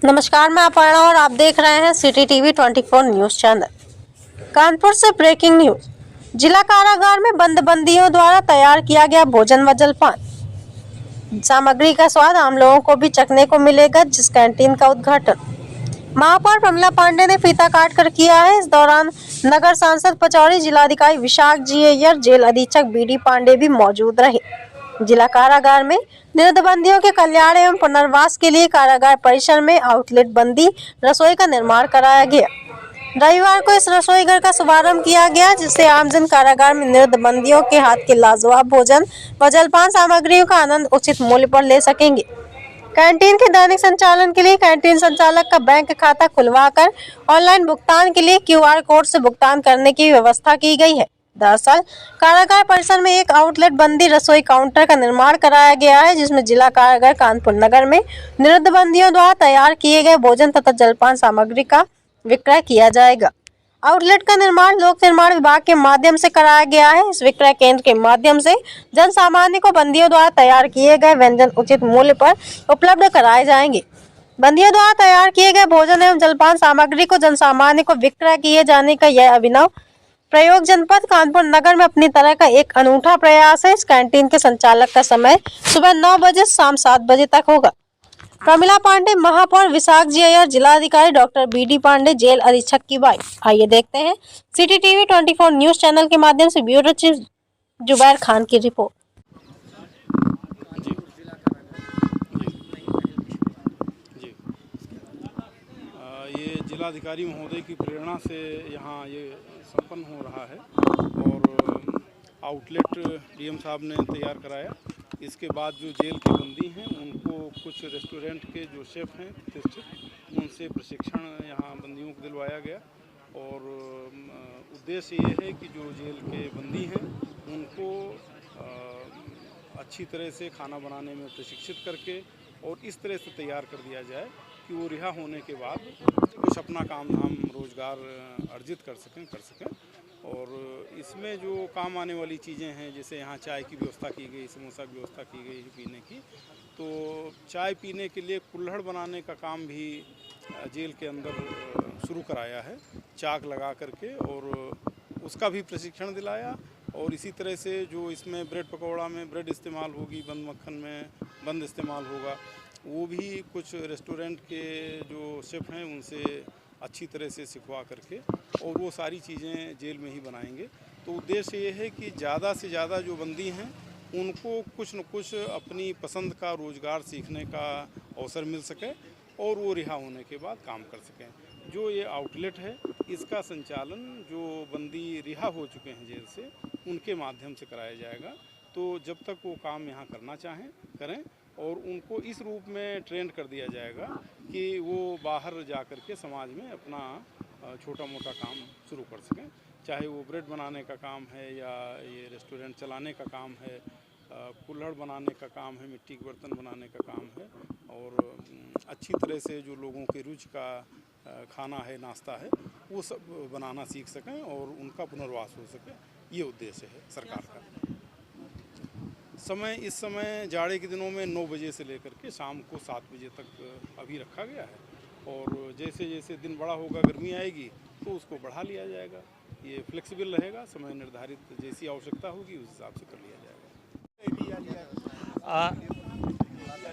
नमस्कार, मैं अपर्णा और आप देख रहे हैं city TV 24 news channel. Kanpur से ब्रेकिंग न्यूज। जिला कारागार में बंद बंदियों द्वारा तैयार किया गया भोजन व जलपान सामग्री का स्वाद आम लोगों को भी चखने को मिलेगा। जिस कैंटीन का उद्घाटन महापौर प्रमिला पांडे ने फीता काट कर किया है। इस दौरान नगर सांसद पचौरी, जिलाधिकारी विशाख जी अय्यर, जेल अधीक्षक बीडी पांडे भी मौजूद रहे। जिला कारागार में निरुद्ध बंदियों के कल्याण एवं पुनर्वास के लिए कारागार परिसर में आउटलेट बंदी रसोई का निर्माण कराया गया। रविवार को इस रसोई घर का शुभारंभ किया गया, जिससे आमजन कारागार में निरुद्ध बंदियों के हाथ के लाजवाब भोजन व जलपान सामग्रियों का आनंद उचित मूल्य पर ले सकेंगे। कैंटीन के दैनिक संचालन के लिए कैंटीन संचालक का बैंक खाता खुलवाकर ऑनलाइन भुगतान के लिए QR कोड से भुगतान करने की व्यवस्था की गई है। दरअसल कारागार परिसर में एक आउटलेट बंदी रसोई काउंटर का निर्माण कराया गया है, जिसमें जिला कारागार कानपुर नगर में निरुद्ध बंदियों द्वारा तैयार किए गए भोजन तथा जलपान सामग्री का विक्रय किया जाएगा। आउटलेट का निर्माण लोक निर्माण विभाग के माध्यम से कराया गया है। इस विक्रय केंद्र के माध्यम से जन सामान्य को बंदियों द्वारा तैयार किए गए व्यंजन उचित मूल्य पर उपलब्ध कराए जाएंगे। बंदियों द्वारा तैयार किए गए भोजन एवं जलपान सामग्री को जन सामान्य को विक्रय किए जाने का यह अभिनव प्रयोग जनपद कानपुर नगर में अपनी तरह का एक अनूठा प्रयास है। इस कैंटीन के संचालक का समय सुबह 9 बजे से शाम 7 बजे तक होगा। प्रमिला पांडे, महापौर विशाख जी अय्यर, जिलाधिकारी डॉक्टर बीडी पांडे, जेल अधीक्षक की बात। आइए देखते हैं सिटी टीवी 24 न्यूज चैनल के माध्यम से ब्यूरो चीफ जुबैर खान की रिपोर्ट। ये जिलाधिकारी महोदय की प्रेरणा से यहाँ ये संपन्न हो रहा है और आउटलेट डीएम साहब ने तैयार कराया। इसके बाद जो जेल के बंदी हैं उनको कुछ रेस्टोरेंट के जो शेफ़ हैं प्रतिष्ठित, उनसे प्रशिक्षण यहाँ बंदियों को दिलवाया गया और उद्देश्य ये है कि जो जेल के बंदी हैं उनको अच्छी तरह से खाना बनाने में प्रशिक्षित करके और इस तरह से तैयार कर दिया जाए कि वो रिहा होने के बाद कुछ अपना काम धाम रोज़गार अर्जित कर सकें। और इसमें जो काम आने वाली चीज़ें हैं, जैसे यहाँ चाय की व्यवस्था की गई, समोसा की व्यवस्था की गई है पीने की, तो चाय पीने के लिए कुल्हड़ बनाने का काम भी जेल के अंदर शुरू कराया है, चाक लगा करके, और उसका भी प्रशिक्षण दिलाया। और इसी तरह से जो इसमें ब्रेड पकौड़ा में ब्रेड इस्तेमाल होगी, बंद मक्खन में बंद इस्तेमाल होगा, वो भी कुछ रेस्टोरेंट के जो शेफ़ हैं उनसे अच्छी तरह से सिखवा करके और वो सारी चीज़ें जेल में ही बनाएंगे। तो उद्देश्य ये है कि ज़्यादा से ज़्यादा जो बंदी हैं उनको कुछ न कुछ अपनी पसंद का रोज़गार सीखने का अवसर मिल सके और वो रिहा होने के बाद काम कर सकें। जो ये आउटलेट है इसका संचालन जो बंदी रिहा हो चुके हैं जेल से उनके माध्यम से कराया जाएगा। तो जब तक वो काम यहाँ करना चाहें करें, और उनको इस रूप में ट्रेंड कर दिया जाएगा कि वो बाहर जा कर के समाज में अपना छोटा मोटा काम शुरू कर सकें, चाहे वो ब्रेड बनाने का काम है या ये रेस्टोरेंट चलाने का काम है, कुल्हड़ बनाने का काम है, मिट्टी के बर्तन बनाने का काम है, और अच्छी तरह से जो लोगों के रुचि का खाना है, नाश्ता है, वो सब बनाना सीख सकें और उनका पुनर्वास हो सके। ये उद्देश्य है सरकार का। समय इस समय जाड़े के दिनों में 9 बजे से लेकर के शाम को 7 बजे तक अभी रखा गया है, और जैसे जैसे दिन बड़ा होगा, गर्मी आएगी तो उसको बढ़ा लिया जाएगा। ये फ्लेक्सिबल रहेगा, समय निर्धारित जैसी आवश्यकता होगी उस हिसाब से कर लिया जाएगा।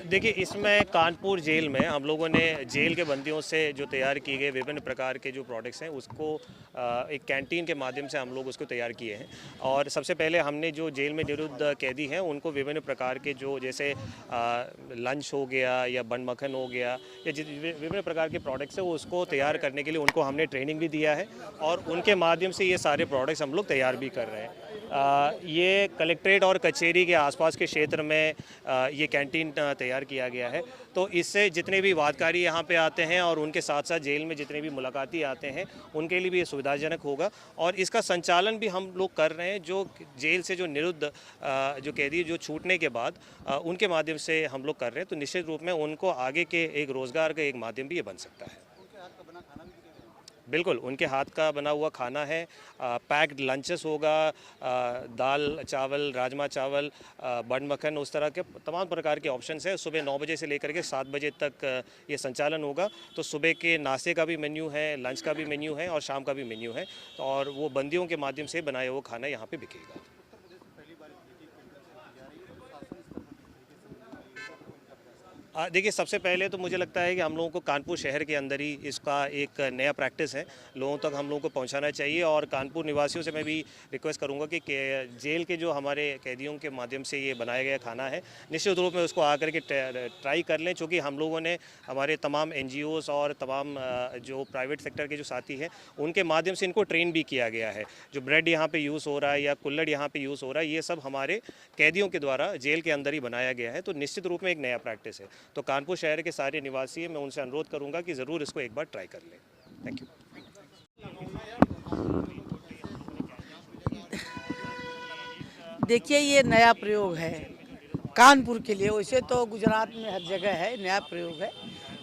देखिए, इसमें कानपुर जेल में हम लोगों ने जेल के बंदियों से जो तैयार किए गए विभिन्न प्रकार के जो प्रोडक्ट्स हैं उसको एक कैंटीन के माध्यम से हम लोग उसको तैयार किए हैं। और सबसे पहले हमने जो जेल में निरुद्ध कैदी हैं उनको विभिन्न प्रकार के जो जैसे लंच हो गया या बन मक्खन हो गया या विभिन्न प्रकार के प्रोडक्ट्स हैं उसको तैयार करने के लिए उनको हमने ट्रेनिंग भी दिया है और उनके माध्यम से ये सारे प्रोडक्ट्स हम लोग तैयार भी कर रहे हैं। ये कलेक्ट्रेट और कचहरी के आसपास के क्षेत्र में ये कैंटीन तैयार किया गया है। तो इससे जितने भी वादकारी यहाँ पे आते हैं और उनके साथ साथ जेल में जितने भी मुलाकाती आते हैं उनके लिए भी ये सुविधाजनक होगा। और इसका संचालन भी हम लोग कर रहे हैं, जो जेल से जो निरुद्ध जो कैदी जो छूटने के बाद उनके माध्यम से हम लोग कर रहे हैं। तो निश्चित रूप में उनको आगे के एक रोज़गार का एक माध्यम भी ये बन सकता है। बिल्कुल, उनके हाथ का बना हुआ खाना है, पैक्ड लंचेस होगा, दाल चावल, राजमा चावल, बंड मक्खन, उस तरह के तमाम प्रकार के ऑप्शंस हैं। सुबह 9 बजे से लेकर के 7 बजे तक ये संचालन होगा। तो सुबह के नाश्ते का भी मेन्यू है, लंच का भी मेन्यू है और शाम का भी मेन्यू है, और वो बंदियों के माध्यम से बनाया हुआ खाना यहाँ पे बिकेगा। देखिए, सबसे पहले तो मुझे लगता है कि हम लोगों को कानपुर शहर के अंदर ही इसका एक नया प्रैक्टिस है, लोगों तक हम लोगों को पहुंचाना चाहिए। और कानपुर निवासियों से मैं भी रिक्वेस्ट करूंगा कि जेल के जो हमारे कैदियों के माध्यम से ये बनाया गया खाना है, निश्चित रूप में उसको आकर के ट्राई कर लें, क्योंकि हम लोगों ने हमारे तमाम NGOs और तमाम जो प्राइवेट सेक्टर के जो साथी हैं उनके माध्यम से इनको ट्रेन भी किया गया है। जो ब्रेड यहाँ पर यूज़ हो रहा है या कुल्हड़ यहाँ पर यूज़ हो रहा है, ये सब हमारे कैदियों के द्वारा जेल के अंदर ही बनाया गया है। तो निश्चित रूप में एक नया प्रैक्टिस है। तो कानपुर शहर के सारे निवासी, मैं उनसे अनुरोध करूंगा कि ज़रूर इसको एक बार ट्राई कर लें। Thank you. देखिए, ये नया प्रयोग है कानपुर के लिए। वैसे तो गुजरात में हर जगह है, नया प्रयोग है।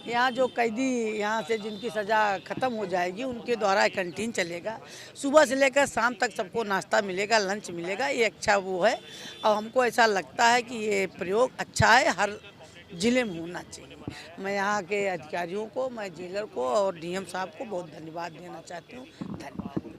यहाँ जो कैदी यहाँ से जिनकी सज़ा ख़त्म हो जाएगी उनके द्वारा कैंटीन चलेगा। सुबह से लेकर शाम तक सबको नाश्ता मिलेगा, लंच मिलेगा। ये अच्छा वो है, और हमको ऐसा लगता है कि ये प्रयोग अच्छा है, हर ज़िले में होना चाहिए। मैं यहाँ के अधिकारियों को, मैं जेलर को और DM साहब को बहुत धन्यवाद देना चाहती हूँ। धन्यवाद।